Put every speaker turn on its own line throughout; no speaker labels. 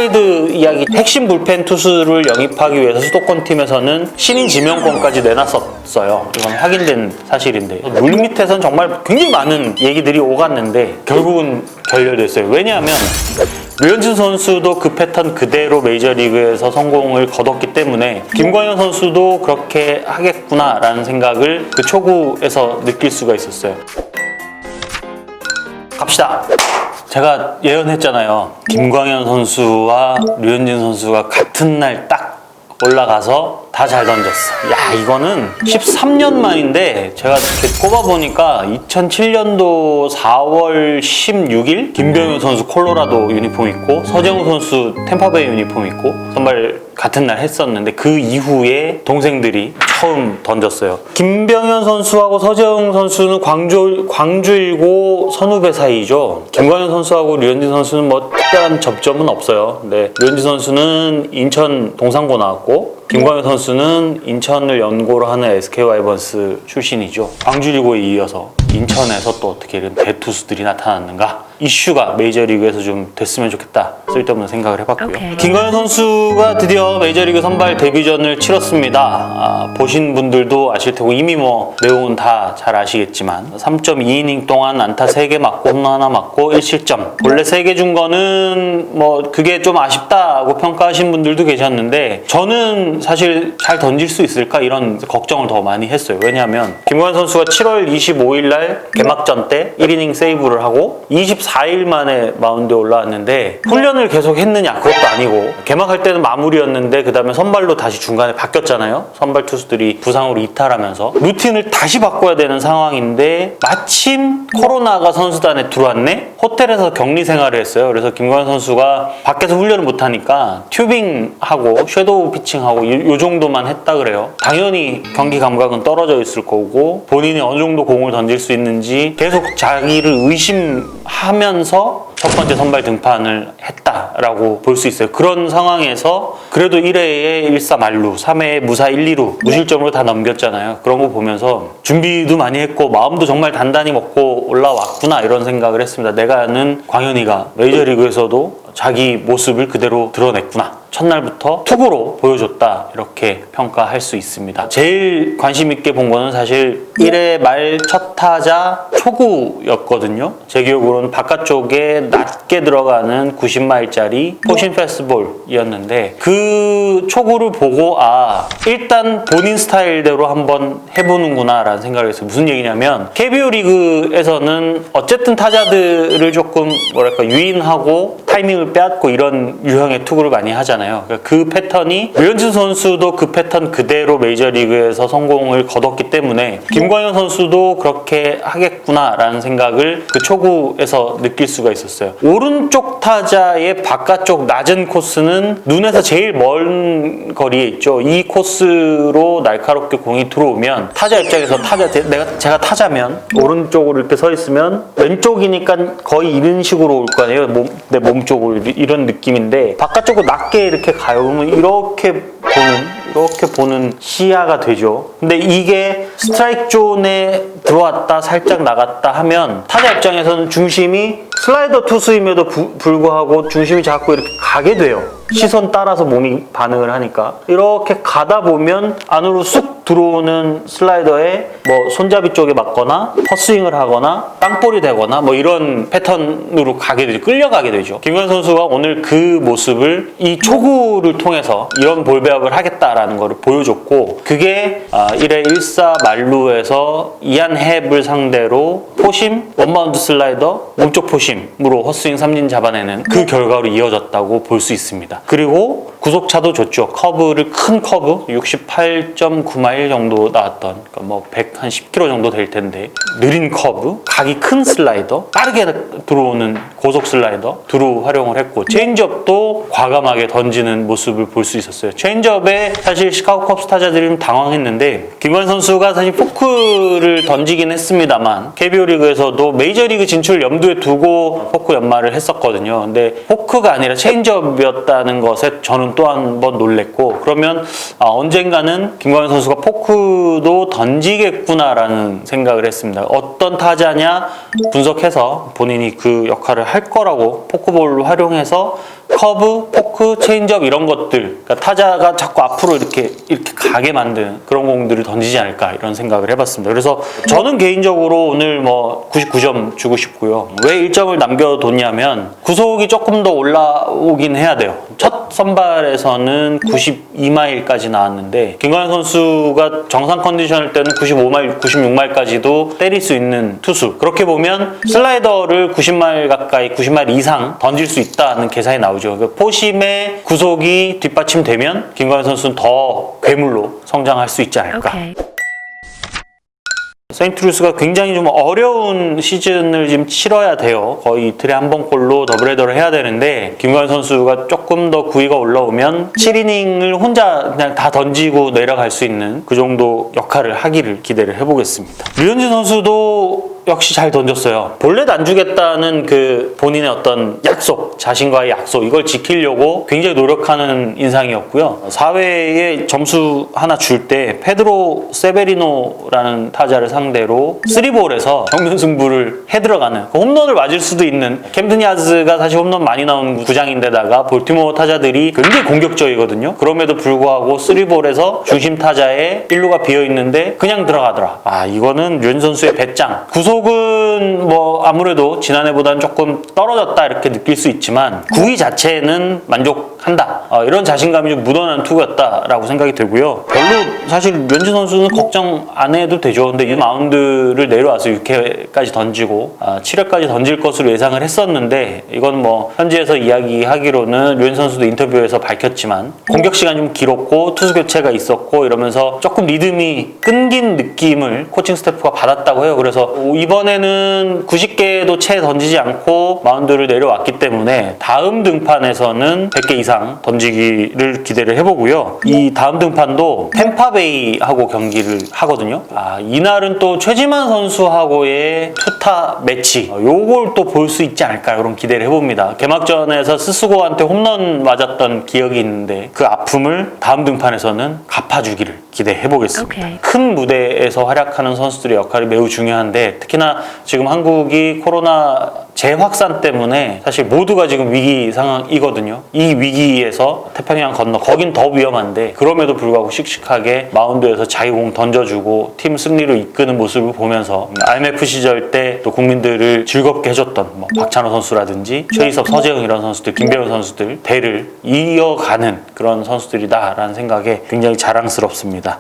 트레이드 이야기 핵심 불펜 투수를 영입하기 위해서 수도권 팀에서는 신인 지명권까지 내놨었어요. 이건 확인된 사실인데 물밑에서는 정말 굉장히 많은 얘기들이 오갔는데 결국은 결렬됐어요. 왜냐하면 류현진 선수도 그 패턴 그대로 메이저리그에서 성공을 거뒀기 때문에 김광현 선수도 그렇게 하겠구나라는 생각을 그 초구에서 느낄 수가 있었어요. 갑시다. 제가 예언했잖아요. 김광현 선수와 류현진 선수가 같은 날 딱 올라가서 다 잘 던졌어. 야, 이거는 13년 만인데 제가 이렇게 꼽아보니까 2007년도 4월 16일 김병현 선수 콜로라도 유니폼 입고 서정우 선수 템파베이 유니폼 입고 선발 같은 날 했었는데 그 이후에 동생들이 처음 던졌어요. 김병현 선수하고 서재웅 선수는 광주일고 선후배 사이죠. 김광현 선수하고 류현진 선수는 뭐 특별한 접점은 없어요. 근데 류현진 선수는 인천 동상고 나왔고 김광현 선수는 인천을 연고로 하는 SK 와이번스 출신이죠. 광주리그에 이어서 인천에서 또 어떻게 이런 대투수들이 나타났는가? 이슈가 메이저리그에서 좀 됐으면 좋겠다. 쓸데없는 생각을 해봤고요. 김광현 선수가 드디어 메이저리그 선발 데뷔전을 치렀습니다. 보신 분들도 아실 테고 이미 뭐 내용은 다 잘 아시겠지만 3.2이닝 동안 안타 3개 맞고 홈런 하나 맞고 1실점. 원래 3개 준 거는 뭐 그게 좀 아쉽다고 평가하신 분들도 계셨는데 저는 사실 잘 던질 수 있을까 이런 걱정을 더 많이 했어요. 왜냐하면 김광현 선수가 7월 25일 날 개막전 때 1이닝 세이브를 하고 24일 만에 마운드에 올라왔는데 훈련을 계속 했느냐 그것도 아니고 개막할 때는 마무리였는데 그 다음에 선발로 다시 중간에 바뀌었잖아요. 선발 투수들이 부상으로 이탈하면서 루틴을 다시 바꿔야 되는 상황인데 마침 코로나가 선수단에 들어왔네? 호텔에서 격리 생활을 했어요. 그래서 김광현 선수가 밖에서 훈련을 못하니까 튜빙하고 섀도우 피칭하고 요 정도만 했다 그래요. 당연히 경기 감각은 떨어져 있을 거고 본인이 어느 정도 공을 던질 수 있는지 계속 자기를 의심하면서 첫 번째 선발 등판을 했다라고 볼 수 있어요. 그런 상황에서 그래도 1회에 1사 만루, 3회에 무사 1, 2루 무실점으로 다 넘겼잖아요. 그런 거 보면서 준비도 많이 했고 마음도 정말 단단히 먹고 올라왔구나 이런 생각을 했습니다. 내가 아는 광현이가 메이저리그에서도 자기 모습을 그대로 드러냈구나. 첫날부터 투구로 보여줬다 이렇게 평가할 수 있습니다. 제일 관심 있게 본 거는 사실 1회 말 첫 타자 초구였거든요. 제 기억으로는 바깥쪽에 낮게 들어가는 90마일짜리 포신 패스트볼이었는데 그 초구를 보고 일단 본인 스타일대로 한번 해보는구나 라는 생각을 했어요. 무슨 얘기냐면 KBO 리그에서는 어쨌든 타자들을 조금 뭐랄까 유인하고 타이밍을 빼앗고 이런 유형의 투구를 많이 하잖아요. 그러니까 그 패턴이 류현진 선수도 그 패턴 그대로 메이저리그에서 성공을 거뒀기 때문에 김광현 선수도 그렇게 하겠구나라는 생각을 그 초구에서 느낄 수가 있었어요. 오른쪽 타자의 바깥쪽 낮은 코스는 눈에서 제일 먼 거리에 있죠. 이 코스로 날카롭게 공이 들어오면 타자 입장에서 제가 타자면 오른쪽으로 이렇게 서 있으면 왼쪽이니까 거의 이런 식으로 올 거 아니에요. 내 몸 쪽으로 이런 느낌인데 바깥쪽으로 낮게 이렇게 가요. 그러면 이렇게 보는 시야가 되죠. 근데 이게 스트라이크 존에 들어왔다 살짝 나갔다 하면 타자 입장에서는 중심이 슬라이더 투수임에도 불구하고 중심이 자꾸 이렇게 가게 돼요. 시선 따라서 몸이 반응을 하니까 이렇게 가다 보면 안으로 쑥 들어오는 슬라이더에 뭐 손잡이 쪽에 맞거나 헛스윙을 하거나 땅볼이 되거나 뭐 이런 패턴으로 가게 되죠. 끌려가게 되죠. 김광현 선수가 오늘 그 모습을 이 초구를 통해서 이런 볼 배합을 하겠다라는 거를 보여줬고 그게 1회 1사 만루에서 이한헵을 상대로 포심, 원바운드 슬라이더, 몸쪽 포심으로 헛스윙 삼진 잡아내는 그 결과로 이어졌다고 볼 수 있습니다. 그리고 구속차도 줬죠. 큰 커브 68.9마일 정도 나왔던 그러니까 뭐 110km 정도 될 텐데 느린 커브, 각이 큰 슬라이더, 빠르게 들어오는 고속 슬라이더 두루 활용을 했고 체인지업도 과감하게 던지는 모습을 볼 수 있었어요. 체인지업에 사실 시카고 컵스 타자들이 좀 당황했는데 김광현 선수가 사실 포크를 던지긴 했습니다만 KBO 리그에서도 메이저리그 진출을 염두에 두고 포크 연마를 했었거든요. 근데 포크가 아니라 체인지업이었다는 것에 저는 또 한 번 놀랬고 그러면 언젠가는 김광현 선수가 포크도 던지겠구나라는 생각을 했습니다. 어떤 타자냐 분석해서 본인이 그 역할을 할 거라고 포크볼을 활용해서 커브, 포크, 체인지업 이런 것들, 그러니까 타자가 자꾸 앞으로 이렇게 가게 만드는 그런 공들을 던지지 않을까 이런 생각을 해봤습니다. 그래서 저는 개인적으로 오늘 뭐 99점 주고 싶고요. 왜 1점을 남겨뒀냐면 구속이 조금 더 올라오긴 해야 돼요. 첫 선발에서는 92마일까지 나왔는데 김광현 선수가 정상 컨디션일 때는 95마일, 96마일까지도 때릴 수 있는 투수. 그렇게 보면 슬라이더를 90마일 가까이, 90마일 이상 던질 수 있다는 계산이 나오죠. 그 포심의 구속이 뒷받침되면 김광현 선수는 더 괴물로 성장할 수 있지 않을까.
Okay.
세인트루이스가 굉장히 좀 어려운 시즌을 지금 치러야 돼요. 거의 이틀에 한 번꼴로 더블헤더를 해야 되는데 김광현 선수가 조금 더 구위가 올라오면 7이닝을 혼자 그냥 다 던지고 내려갈 수 있는 그 정도 역할을 하기를 기대를 해보겠습니다. 류현진 선수도 역시 잘 던졌어요. 볼넷 안 주겠다는 그 본인의 어떤 약속, 자신과의 약속, 이걸 지키려고 굉장히 노력하는 인상이었고요. 4회에 점수 하나 줄 때 페드로 세베리노라는 타자를 상대로 3볼에서 정면 승부를 해들어가는, 홈런을 맞을 수도 있는, 캠든 야즈가 사실 홈런 많이 나오는 구장인데다가 볼티모어 타자들이 굉장히 공격적이거든요. 그럼에도 불구하고 3볼에서 중심 타자에 1루가 비어있는데 그냥 들어가더라. 이거는 류현진 선수의 배짱. 구속은 뭐 아무래도 지난해보다는 조금 떨어졌다 이렇게 느낄 수 있지만 구위 자체는 만족한다. 이런 자신감이 좀 묻어나는 투구였다라고 생각이 들고요. 별로 사실 류현진 선수는 걱정 안 해도 되죠. 근데 이 마운드를 내려와서 6회까지 던지고 7회까지 던질 것으로 예상을 했었는데 이건 뭐 현지에서 이야기하기로는 류현진 선수도 인터뷰에서 밝혔지만 공격 시간이 좀 길었고 투수 교체가 있었고 이러면서 조금 리듬이 끊긴 느낌을 코칭 스태프가 받았다고 해요. 그래서 이번에는 90개도 채 던지지 않고 마운드를 내려왔기 때문에 다음 등판에서는 100개 이상 던지기를 기대를 해보고요. 이 다음 등판도 템파베이하고 경기를 하거든요. 이날은 또 최지만 선수하고의 투타 매치, 요걸 또 볼 수 있지 않을까 이런 기대를 해봅니다. 개막전에서 스스고한테 홈런 맞았던 기억이 있는데 그 아픔을 다음 등판에서는 갚아주기를 기대해보겠습니다.
Okay.
큰 무대에서 활약하는 선수들의 역할이 매우 중요한데 특히나 지금 한국이 코로나 재확산 때문에 사실 모두가 지금 위기 상황이거든요. 이 위기에서 태평양 건너 거긴 더 위험한데 그럼에도 불구하고 씩씩하게 마운드에서 자기 공 던져주고 팀 승리로 이끄는 모습을 보면서 IMF 시절 때 또 국민들을 즐겁게 해줬던 뭐 박찬호 선수라든지 최희섭, 서재흥 이런 선수들, 김배우 선수들 대를 이어가는 그런 선수들이다라는 생각에 굉장히 자랑스럽습니다.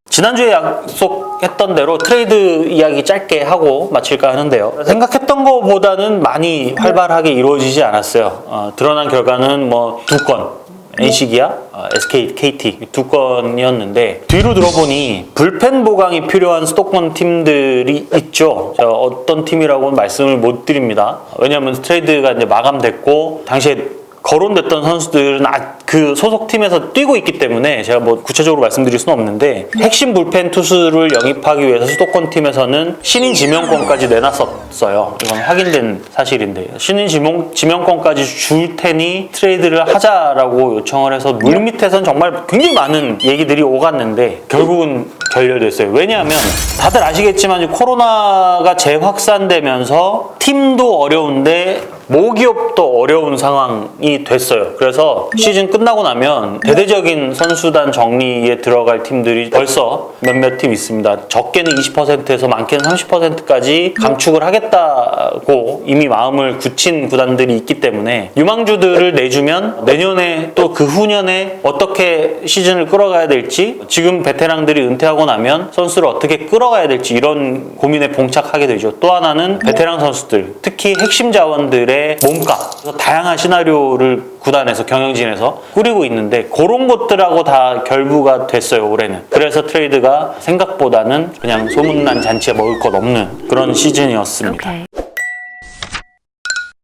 지난주에 약속했던 대로 트레이드 이야기 짧게 하고 마칠까 하는데요. 생각했던 것보다는 많이 활발하게 이루어지지 않았어요. 드러난 결과는 뭐 2건, NC기아, SK, KT 2건이었는데 뒤로 들어보니 불펜 보강이 필요한 수도권 팀들이 있죠. 어떤 팀이라고는 말씀을 못 드립니다. 왜냐하면 트레이드가 이제 마감됐고 당시에 거론됐던 선수들은 그 소속팀에서 뛰고 있기 때문에 제가 뭐 구체적으로 말씀드릴 수는 없는데 핵심 불펜 투수를 영입하기 위해서 수도권 팀에서는 신인 지명권까지 내놨었어요. 이건 확인된 사실인데 신인 지명권까지 줄 테니 트레이드를 하자라고 요청을 해서 물밑에선 정말 굉장히 많은 얘기들이 오갔는데 결국은 결렬됐어요. 왜냐하면 다들 아시겠지만 코로나가 재확산되면서 팀도 어려운데 모기업도 어려운 상황이 됐어요. 그래서 시즌 끝나고 나면 대대적인 선수단 정리에 들어갈 팀들이 벌써 몇몇 팀 있습니다. 적게는 20%에서 많게는 30%까지 감축을 하겠다고 이미 마음을 굳힌 구단들이 있기 때문에 유망주들을 내주면 내년에 또 그 후년에 어떻게 시즌을 끌어가야 될지 지금 베테랑들이 은퇴하고 나면 선수를 어떻게 끌어가야 될지 이런 고민에 봉착하게 되죠. 또 하나는 베테랑 선수들 특히 핵심 자원들의 몸값 다양한 시나리오를 구단에서 경영진에서 꾸리고 있는데 그런 것들하고 다 결부가 됐어요. 올해는. 그래서 트레이드가 생각보다는 그냥 소문난 잔치에 먹을 것 없는 그런 시즌이었습니다.
Okay.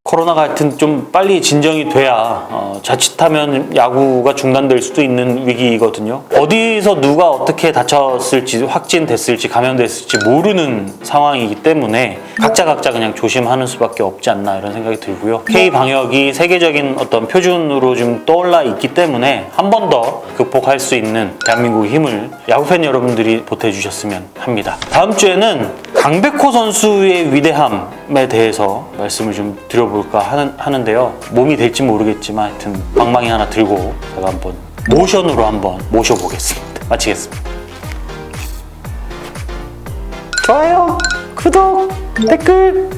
코로나 같은 좀 빨리 진정이 돼야 자칫하면 야구가 중단될 수도 있는 위기이거든요. 어디서 누가 어떻게 다쳤을지 확진됐을지 감염됐을지 모르는 상황이기 때문에 각자 그냥 조심하는 수밖에 없지 않나 이런 생각이 들고요. K-방역이 세계적인 어떤 표준으로 좀 떠올라 있기 때문에 한 번 더 극복할 수 있는 대한민국의 힘을 야구팬 여러분들이 보태주셨으면 합니다. 다음 주에는 강백호 선수의 위대함에 대해서 말씀을 좀 드려볼 볼까 하는데요. 몸이 될지 모르겠지만 하여튼 방망이 하나 들고 제가 한번 모션으로 한번 모셔보겠습니다. 마치겠습니다. 좋아요, 구독, 댓글